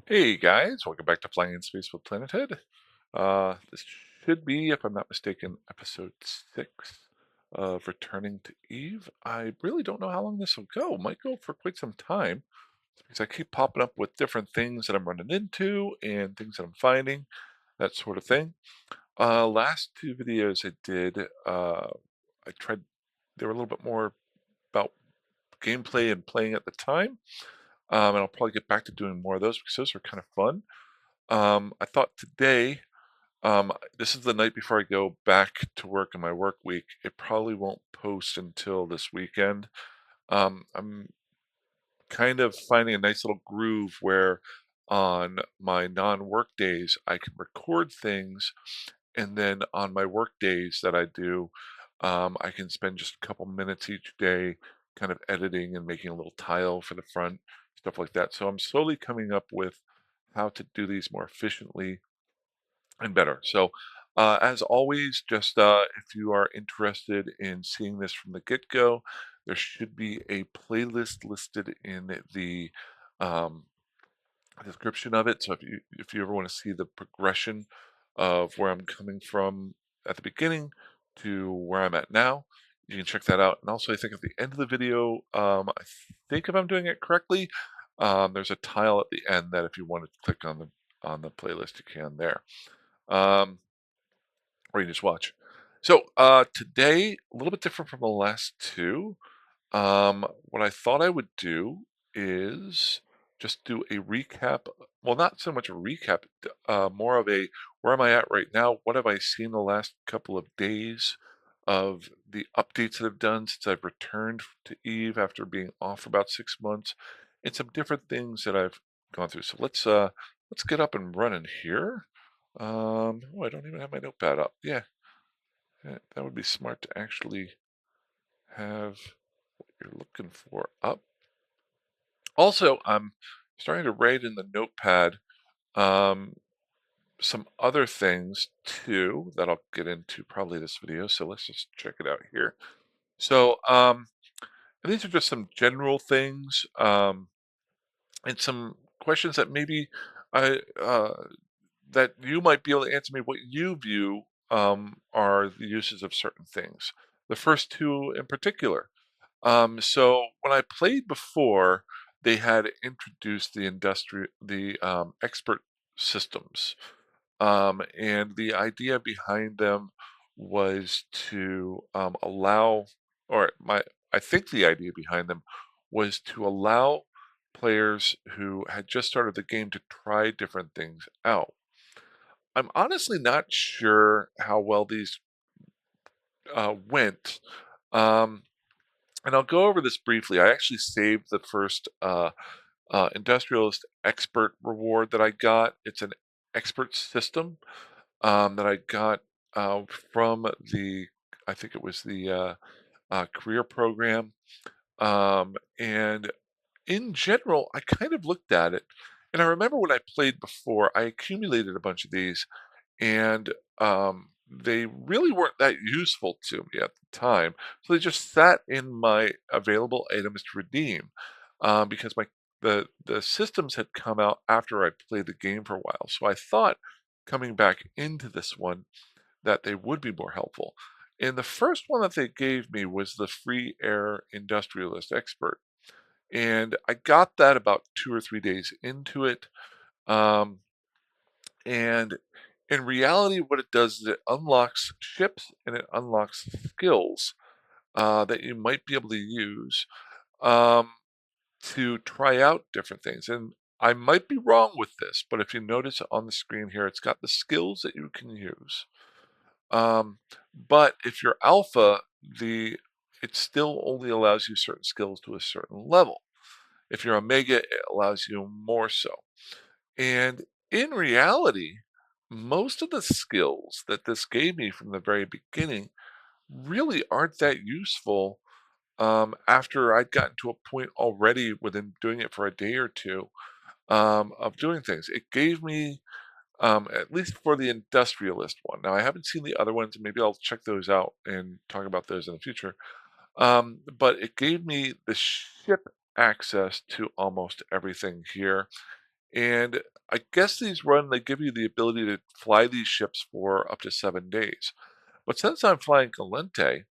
Hey guys, welcome back to Flying in Space with Planet Head. This should be, if I'm not mistaken, episode 6 of Returning to Eve. I really don't know how long this will go. Might go for quite some time because I keep popping up with different things that I'm running into and things that I'm finding, that sort of thing. Last two videos I did, I tried, they were a little bit more about gameplay and playing at the time. And I'll probably get back to doing more of those because those are kind of fun. I thought today, this is the night before I go back to work in my work week. It probably won't post until this weekend. I'm kind of finding a nice little groove where on my non-work days I can record things, and then on my work days that I do, I can spend just a couple minutes each day kind of editing and making a little tile for the front, stuff like that. So I'm slowly coming up with how to do these more efficiently and better. So, as always, just if you are interested in seeing this from the get-go, there should be a playlist listed in the um, description of it. So if you ever want to see the progression of where I'm coming from at the beginning to where I'm at now, you can check that out. And also, I think at the end of the video, I think if I'm doing it correctly, there's a tile at the end that if you want to click on the playlist, you can there. Um, or you just watch. So today, a little bit different from the last two. What I thought I would do is just do a recap. Well, not so much a recap, more of a where am I at right now? What have I seen the last couple of days of the updates that I've done since I've returned to Eve after being off for about 6 months, and some different things that I've gone through. So let's get up and running here. Oh, I don't even have my notepad up. Yeah, that would be smart to actually have what you're looking for up. Also, I'm starting to write in the notepad um, some other things too that I'll get into probably this video. So let's just check it out here. So and these are just some general things and some questions that maybe I that you might be able to answer me what you view are the uses of certain things. The first two in particular. So when I played before, they had introduced the expert systems, and the idea behind them was to allow, or I think the idea behind them was to allow players who had just started the game to try different things out. I'm honestly not sure how well these went. Um, and I'll go over this briefly. I actually saved the first industrialist expert reward that I got. It's an expert system that I got from I think it was the career program. And in general, I kind of looked at it, and I remember when I played before, I accumulated a bunch of these, and they really weren't that useful to me at the time. So they just sat in my available items to redeem because the systems had come out after I played the game for a while. So I thought coming back into this one that they would be more helpful. And the first one that they gave me was the free air industrialist expert. And I got that about 2 or 3 days into it. Um, and in reality, what it does is it unlocks ships and it unlocks skills that you might be able to use um, to try out different things. And I might be wrong with this, but if you notice on the screen here, it's got the skills that you can use. Um, but if you're alpha, it still only allows you certain skills to a certain level. If you're omega, it allows you more so. And in reality, most of the skills that this gave me from the very beginning really aren't that useful after I'd gotten to a point already within doing it for a day or two of doing things. It gave me, at least for the industrialist one. Now, I haven't seen the other ones, and maybe I'll check those out and talk about those in the future. But it gave me the ship access to almost everything here. And I guess they give you the ability to fly these ships for up to 7 days. But since I'm flying Galente,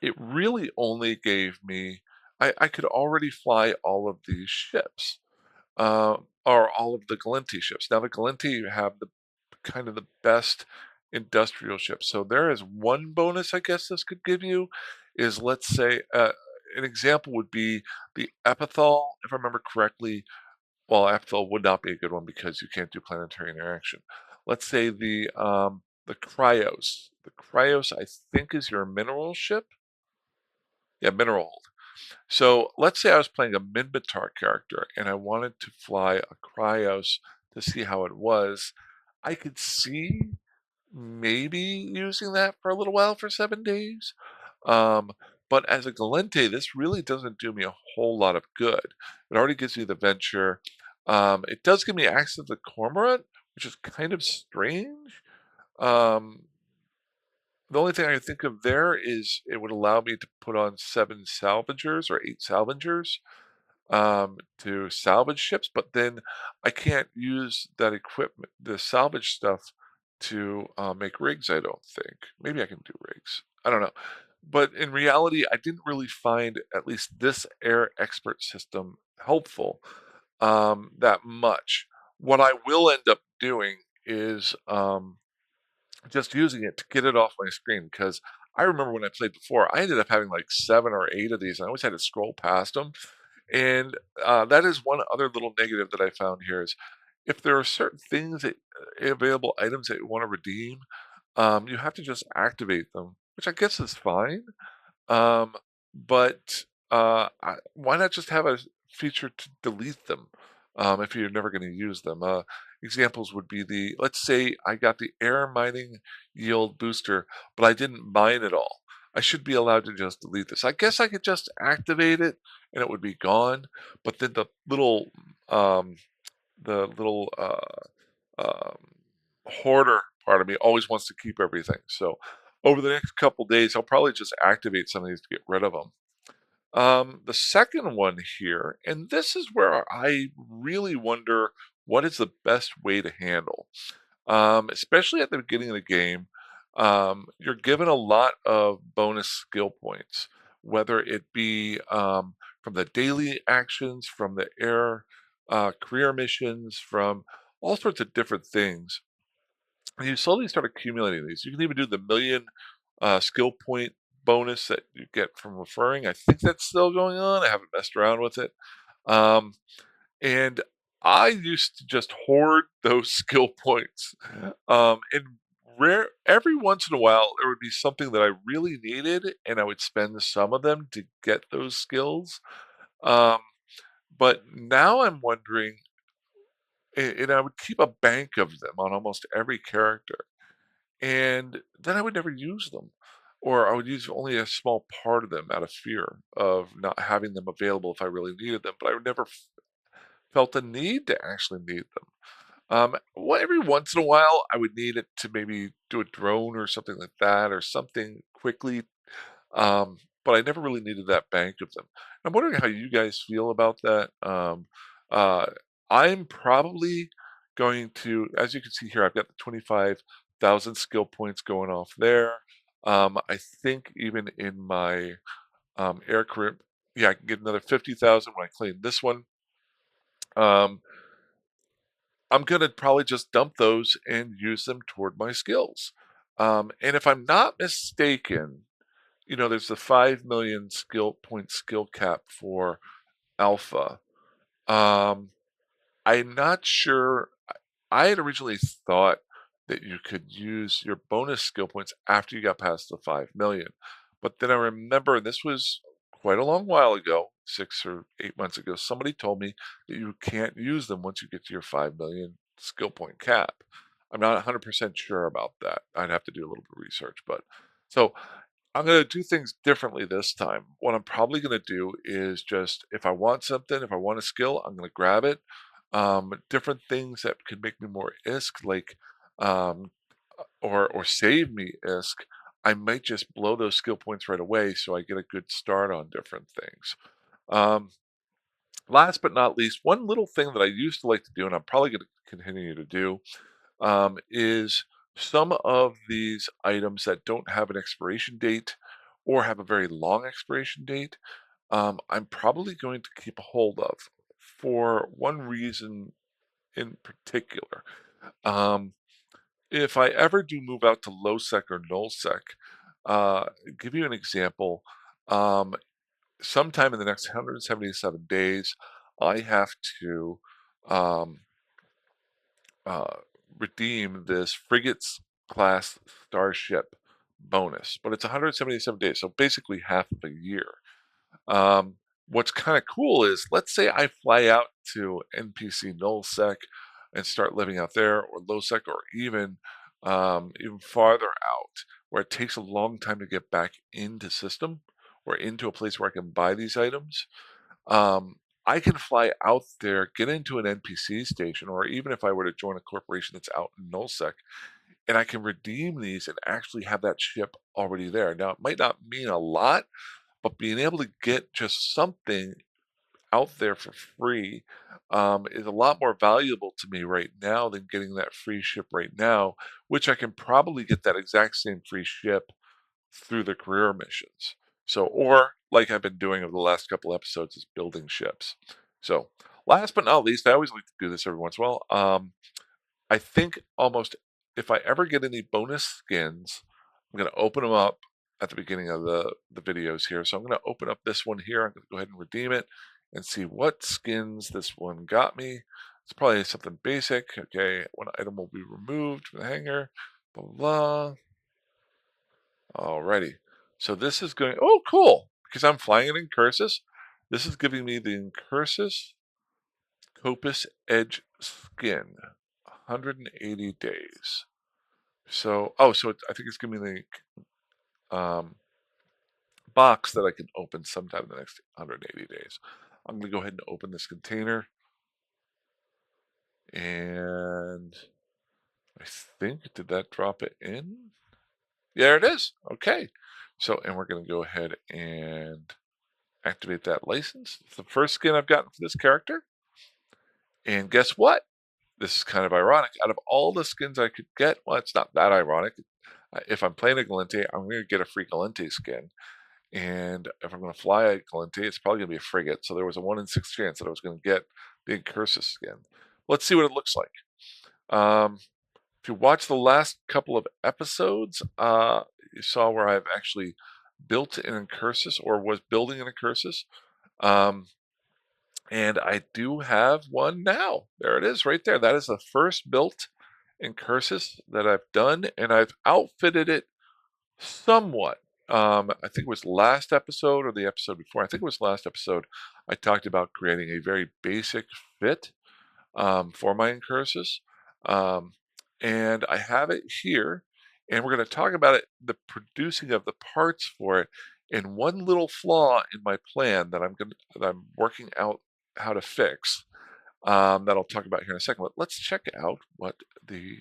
it really only gave me, I could already fly all of these ships, or all of the Galente ships. Now, the Galente have the kind of the best industrial ships. So there is one bonus I guess this could give you is, let's say, an example would be the Epithal, if I remember correctly. Well, Epithal would not be a good one because you can't do planetary interaction. Let's say the Cryos. The Cryos, I think, is your mineral ship. Yeah, mineral hold. So let's say I was playing a Minmatar character and I wanted to fly a Cryos to see how it was. I could see maybe using that for a little while for 7 days. Um, but as a Galente, this really doesn't do me a whole lot of good. It already gives me the Venture. It does give me access to the Cormorant, which is kind of strange. Um, the only thing I can think of there is it would allow me to put on 7 salvagers or 8 salvagers, to salvage ships, but then I can't use that equipment, the salvage stuff, to make rigs, I don't think. Maybe I can do rigs. I don't know. But in reality, I didn't really find at least this air expert system helpful that much. What I will end up doing is just using it to get it off my screen because I remember when I played before, I ended up having like 7 or 8 of these, and I always had to scroll past them. And that is one other little negative that I found here is if there are certain things that available items that you want to redeem, you have to just activate them, which I guess is fine. Um, but why not just have a feature to delete them if you're never going to use them? Examples would be let's say I got the air mining yield booster, but I didn't mine it all. I should be allowed to just delete this. I guess I could just activate it and it would be gone. But then um, the little um, hoarder part of me always wants to keep everything. So over the next couple days, I'll probably just activate some of these to get rid of them. The second one here, and this is where I really wonder what is the best way to handle, especially at the beginning of the game. You're given a lot of bonus skill points, whether it be from the daily actions, from the air career missions, from all sorts of different things. And you slowly start accumulating these. You can even do the million skill point bonus that you get from referring. I think that's still going on. I haven't messed around with it. Um, and I used to just hoard those skill points. And every once in a while, there would be something that I really needed, and I would spend some of them to get those skills. Um, but now I'm wondering, and I would keep a bank of them on almost every character. And then I would never use them, or I would use only a small part of them out of fear of not having them available if I really needed them, but I never felt the need to actually need them. Every once in a while, I would need it to maybe do a drone or something like that, or something quickly, but I never really needed that bank of them. I'm wondering how you guys feel about that. Uh, I'm probably going to, as you can see here, I've got the 25,000 skill points going off there. I think even in my air career, yeah, I can get another 50,000 when I claim this one. Um, I'm gonna probably just dump those and use them toward my skills. And if I'm not mistaken, there's the 5 million skill cap for alpha. Um, I'm not sure. I had originally thought that you could use your bonus skill points after you got past the 5 million. But then I remember, and this was quite a long while ago, 6 or 8 months ago, somebody told me that you can't use them once you get to your 5 million skill point cap. I'm not 100% sure about that. I'd have to do a little bit of research. But so I'm going to do things differently this time. What I'm probably going to do is just, if I want something, if I want a skill, I'm going to grab it. Different things that could make me more ISK, like, um, or save me ISK, I might just blow those skill points right away so I get a good start on different things. Um, Last but not least, one little thing that I used to like to do, and I'm probably going to continue to do, is some of these items that don't have an expiration date or have a very long expiration date, I'm probably going to keep a hold of for one reason in particular. Um, if I ever do move out to low sec or null sec, give you an example. Um, Sometime in the next 177 days, I have to um, uh, redeem this frigates class starship bonus, but it's 177 days, so basically half of a year. Um, what's kind of cool is, let's say I fly out to NPC nullsec and start living out there, or lowsec, or even farther out, where it takes a long time to get back into system or into a place where I can buy these items. Um, I can fly out there, get into an NPC station, or even if I were to join a corporation that's out in nullsec, and I can redeem these and actually have that ship already there. Now, it might not mean a lot, but being able to get just something out there for free is a lot more valuable to me right now than getting that free ship right now, which I can probably get that exact same free ship through the career missions. So, or like I've been doing over the last couple episodes, is building ships. So, last but not least, I always like to do this every once in a while. I think almost if I ever get any bonus skins, I'm going to open them up at the beginning of the videos here. So I'm going to open up this one here. I'm going to go ahead and redeem it and see what skins this one got me. It's probably something basic. Okay, one item will be removed from the hanger. Blah, blah, blah. Alrighty. So this is going, oh, cool. Because I'm flying an Incursus. This is giving me the Incursus Copus Edge skin. 180 days. So, oh, so I think it's giving me the box that I can open sometime in the next 180 days. I'm going to go ahead and open this container. And I think, did that drop it in? There it is. Okay. So, and we're going to go ahead and activate that license. It's the first skin I've gotten for this character. And guess what? This is kind of ironic. Out of all the skins I could get, well, it's not that ironic. If I'm playing a Galente, I'm going to get a free Galente skin. And if I'm going to fly a Galente, it's probably going to be a frigate. So there was a 1 in 6 chance that I was going to get the Incursus skin. Let's see what it looks like. If you watch the last couple of episodes, you saw where I've actually built an Incursus, or was building an Incursus. And I do have one now. There it is right there. That is the first built Incursus that I've done, and I've outfitted it somewhat. I think it was last episode or the episode before. I think it was last episode. I talked about creating a very basic fit for my Incursus. Um, and I have it here, and we're going to talk about it, the producing of the parts for it, and one little flaw in my plan that I'm working out how to fix. That I'll talk about here in a second. But let's check out what the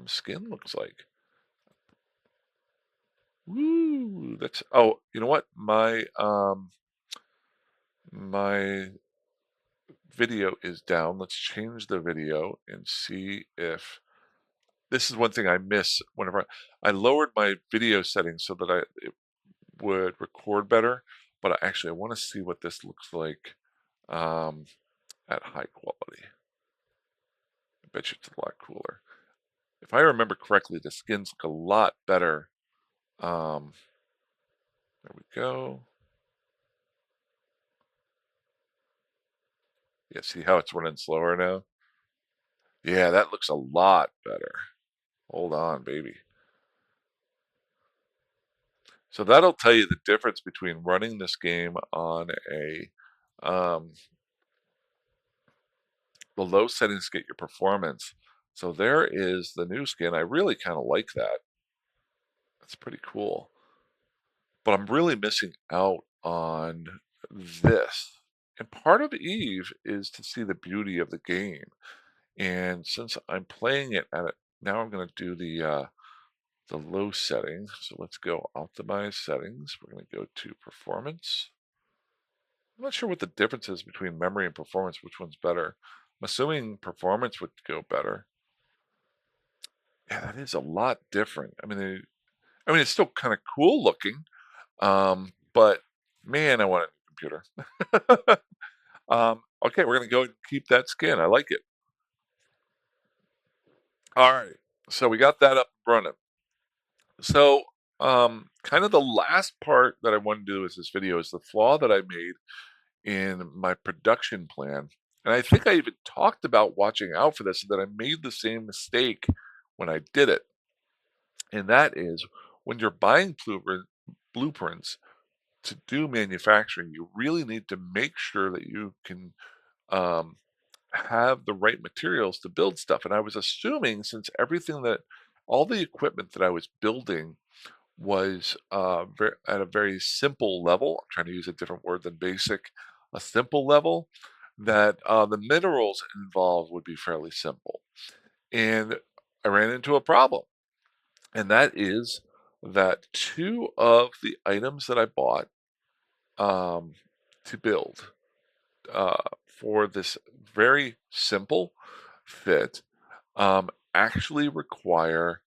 skin looks like. Woo! That's, oh, you know what? My video is down. Let's change the video and see if this is one thing I miss whenever I lowered my video settings so that it would record better. But I want to see what this looks like um, at high quality. I bet you it's a lot cooler. If I remember correctly, the skins look a lot better. Um, there we go. Yeah, see how it's running slower now? Yeah, that looks a lot better. Hold on, baby. So that'll tell you the difference between running this game on the low settings to get your performance. So there is the new skin. I really kind of like that. That's pretty cool. But I'm really missing out on this. And part of Eve is to see the beauty of the game. And since I'm playing it at it, now I'm going to do the low settings. So let's go optimize settings. We're going to go to performance. I'm not sure what the difference is between memory and performance, which one's better. I'm assuming performance would go better. Yeah, that is a lot different. I mean, it's still kind of cool looking, but man, I want a new computer. Okay, we're gonna go and keep that skin. I like it. All right, so we got that up and running. So, kind of the last part that I want to do with this video is the flaw that I made in my production plan. And I think I even talked about watching out for this, that I made the same mistake when I did it. And that is when you're buying blueprints to do manufacturing, you really need to make sure that you can um, have the right materials to build stuff. And I was assuming, since all the equipment that I was building was at a very simple level. I'm trying to use a different word than basic, a simple level, that the minerals involved would be fairly simple. And I ran into a problem, and that is that two of the items that I bought um, to build for this very simple fit actually require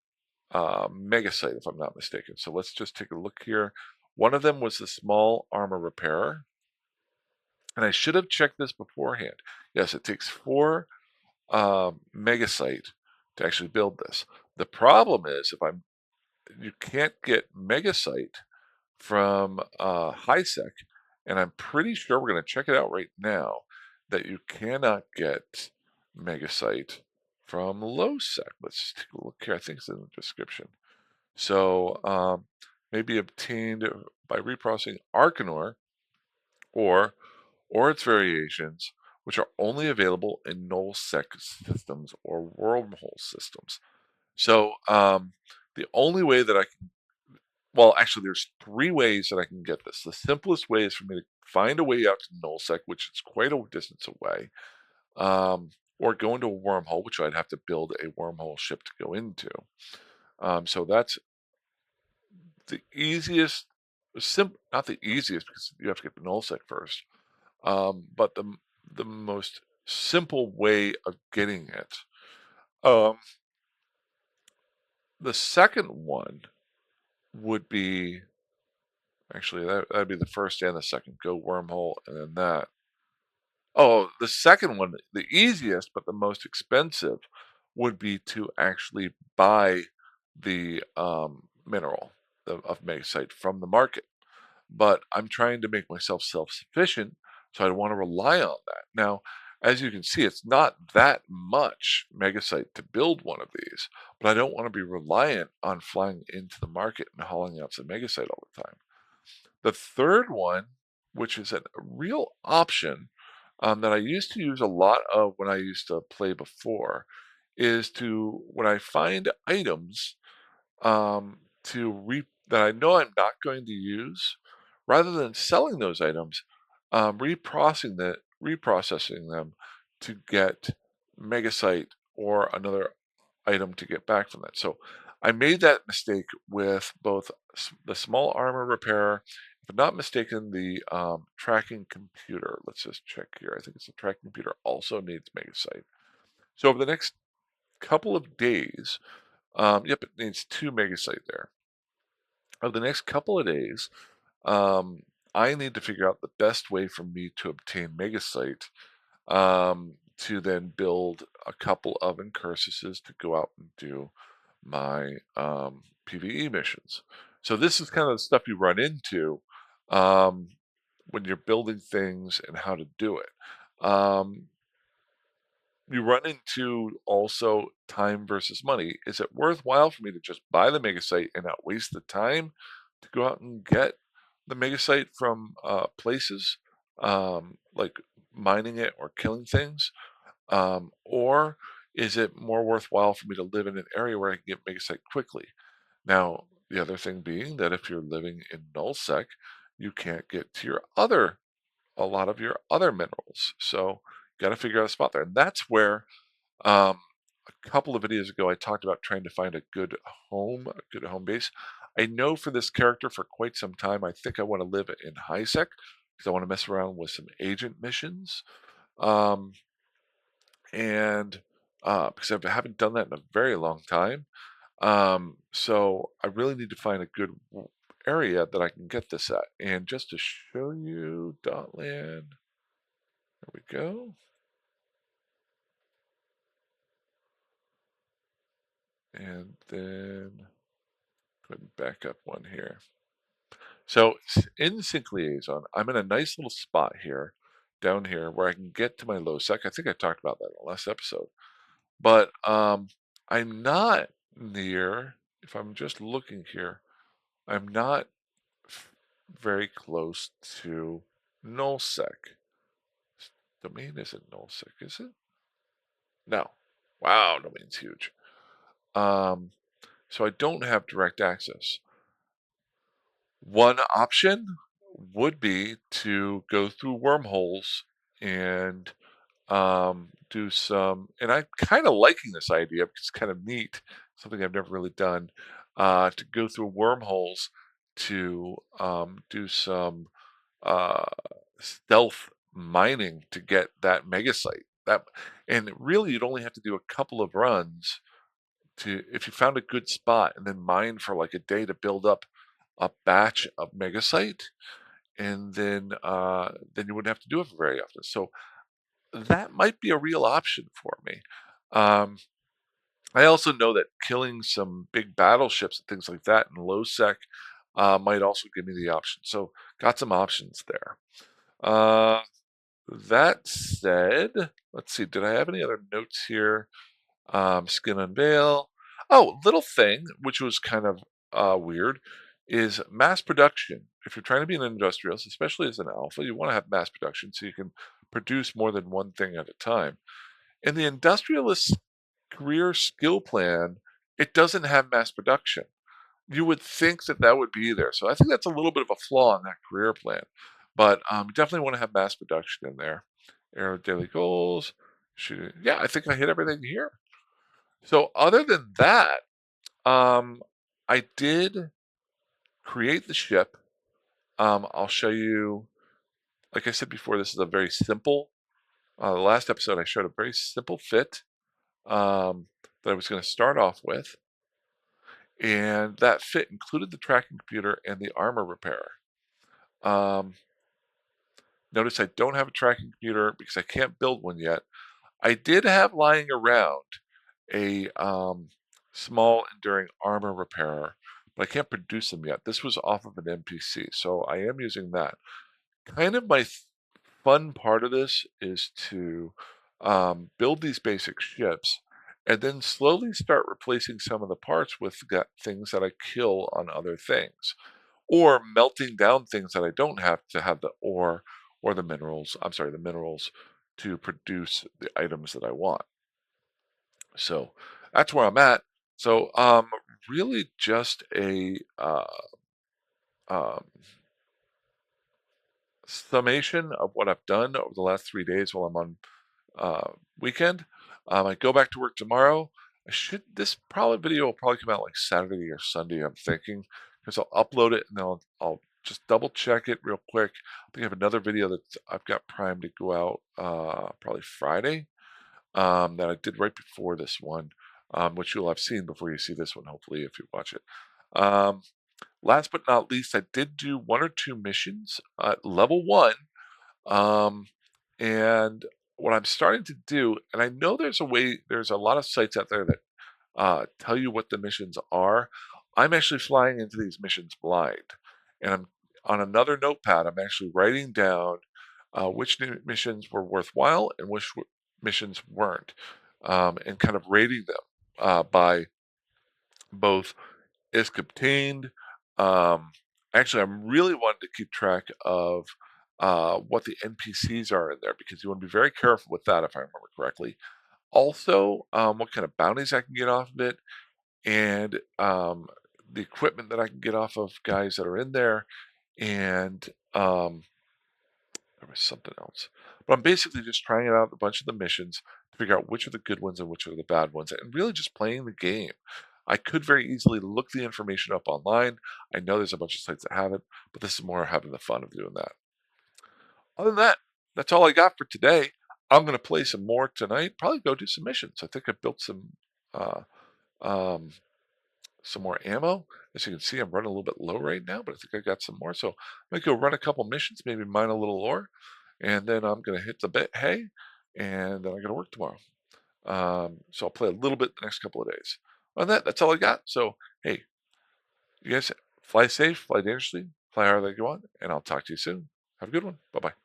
Megasite, if I'm not mistaken. So let's just take a look here. One of them was the small armor repairer, and I should have checked this beforehand. Yes, it takes 4 Megasite to actually build this. The problem is you can't get Megasite from HiSec, and I'm pretty sure we're going to check it out right now that you cannot get Megasite from LowSec. Let's take a look here. I think it's in the description. So may be obtained by reprocessing Arcanor or its variations, which are only available in nullsec systems or wormhole systems. So the only way that I can, well, actually, there's 3 ways that I can get this. The simplest way is for me to find a way out to nullsec, which is quite a distance away, or go into a wormhole, which I'd have to build a wormhole ship to go into. So that's the easiest, not the easiest because you have to get the nullsec first, but the most simple way of getting it. Um, the second one would be actually that'd be the first and the second. Go wormhole and then that. Oh, the second one, the easiest but the most expensive, would be to actually buy the mineral of Megasite from the market. But I'm trying to make myself self-sufficient, so I want to rely on that. Now, as you can see, it's not that much Megasite to build one of these, but I don't want to be reliant on flying into the market and hauling out some Megasite all the time. The third one, which is a real option that I used to use a lot of when I used to play before, is to when I find items that I know I'm not going to use, rather than selling those items, reprocessing them to get Megasite or another item to get back from that. So I made that mistake with both the small armor repairer, if I'm not mistaken, the tracking computer. Let's just check here. I think it's the tracking computer also needs Megasite. So over the next couple of days, yep, it needs 2 Megasite there. Over the next couple of days, um, I need to figure out the best way for me to obtain Megasite to then build a couple of incursuses to go out and do my PvE missions. So this is kind of the stuff you run into um, when you're building things and how to do it. You run into also time versus money. Is it worthwhile for me to just buy the Megasite and not waste the time to go out and get the Megasite from places like mining it or killing things? Or is it more worthwhile for me to live in an area where I can get Megasite quickly? Now, the other thing being that if you're living in nullsec, you can't get to a lot of your other minerals. So you got to figure out a spot there. And that's where um, a couple of videos ago I talked about trying to find a good home base. I know for this character for quite some time, I think I want to live in HiSec. because I want to mess around with some agent missions. Um, and because I haven't done that in a very long time. So I really need to find a good area that I can get this at. And just to show you Dotland, there we go. And then go ahead and back up one here. So in Sync Liaison, I'm in a nice little spot here, down here, where I can get to my low sec. I think I talked about that in the last episode. But I'm not near, if I'm just looking here, I'm not very close to nullsec. Domain isn't nullsec, is it? No. Wow, domain's huge. So I don't have direct access. One option would be to go through wormholes and do some, and I'm kind of liking this idea because it's kind of neat, something I've never really done, to go through wormholes to do some uh, stealth mining to get that mega site. That, and really, you'd only have to do a couple of runs to, if you found a good spot, and then mine for like a day to build up a batch of mega site, and then you wouldn't have to do it very often. So that might be a real option for me. Um, I also know that killing some big battleships and things like that in low sec might also give me the option. So got some options there. Uh, that said, let's see, did I have any other notes here? Skin and Veil. Oh, little thing, which was kind of weird, is mass production. If you're trying to be an industrialist, especially as an alpha, you want to have mass production so you can produce more than one thing at a time. In the industrialist career skill plan, it doesn't have mass production. You would think that that would be there. So I think that's a little bit of a flaw in that career plan. But definitely want to have mass production in there. Arrow daily goals. Yeah, I think I hit everything here. So other than that, um, I did create the ship. I'll show you, like I said before, this is a very simple, the last episode I showed a very simple fit that I was going to start off with. And that fit included the tracking computer and the armor repairer. Um, Notice I don't have a tracking computer because I can't build one yet. I did have lying around a small enduring armor repairer, but I can't produce them yet. This was off of an NPC, so I am using that. Kind of my fun part of this is to build these basic ships and then slowly start replacing some of the parts with things that I kill on other things, or melting down things that I don't have to have the ore or the minerals, I'm sorry, the minerals to produce the items that I want. So that's where I'm at. So really just a um, summation of what I've done over the last 3 days while I'm on weekend. I go back to work tomorrow. This probably video will probably come out like Saturday or Sunday, I'm thinking, because I'll upload it and then I'll just double check it real quick. I think I have another video that I've got primed to go out probably Friday, that I did right before this one, which you'll have seen before you see this one, hopefully, if you watch it. Um, Last but not least, I did do one or two missions at level 1, um, and what I'm starting to do, and I know there's a lot of sites out there that tell you what the missions are. I'm actually flying into these missions blind. And I'm on another notepad, I'm actually writing down which new missions were worthwhile and which missions weren't, and kind of rating them by both ISK obtained. Um, Actually, I'm really wanting to keep track of what the NPCs are in there because you want to be very careful with that, if I remember correctly. Also, what kind of bounties I can get off of it, and the equipment that I can get off of guys that are in there, and there was something else. But I'm basically just trying out a bunch of the missions to figure out which are the good ones and which are the bad ones, and really just playing the game. I could very easily look the information up online. I know there's a bunch of sites that have it, but this is more having the fun of doing that. Other than that, that's all I got for today. I'm gonna play some more tonight. Probably go do some missions. I think I built uh, um, some more ammo. As you can see, I'm running a little bit low right now, but I think I got some more. So I'm gonna go run a couple missions, maybe mine a little ore, and then I'm gonna hit the hay, and then I gotta work tomorrow. So I'll play a little bit the next couple of days. On that's all I got. So hey, you guys fly safe, fly dangerously, fly however you want, and I'll talk to you soon. Have a good one. Bye bye.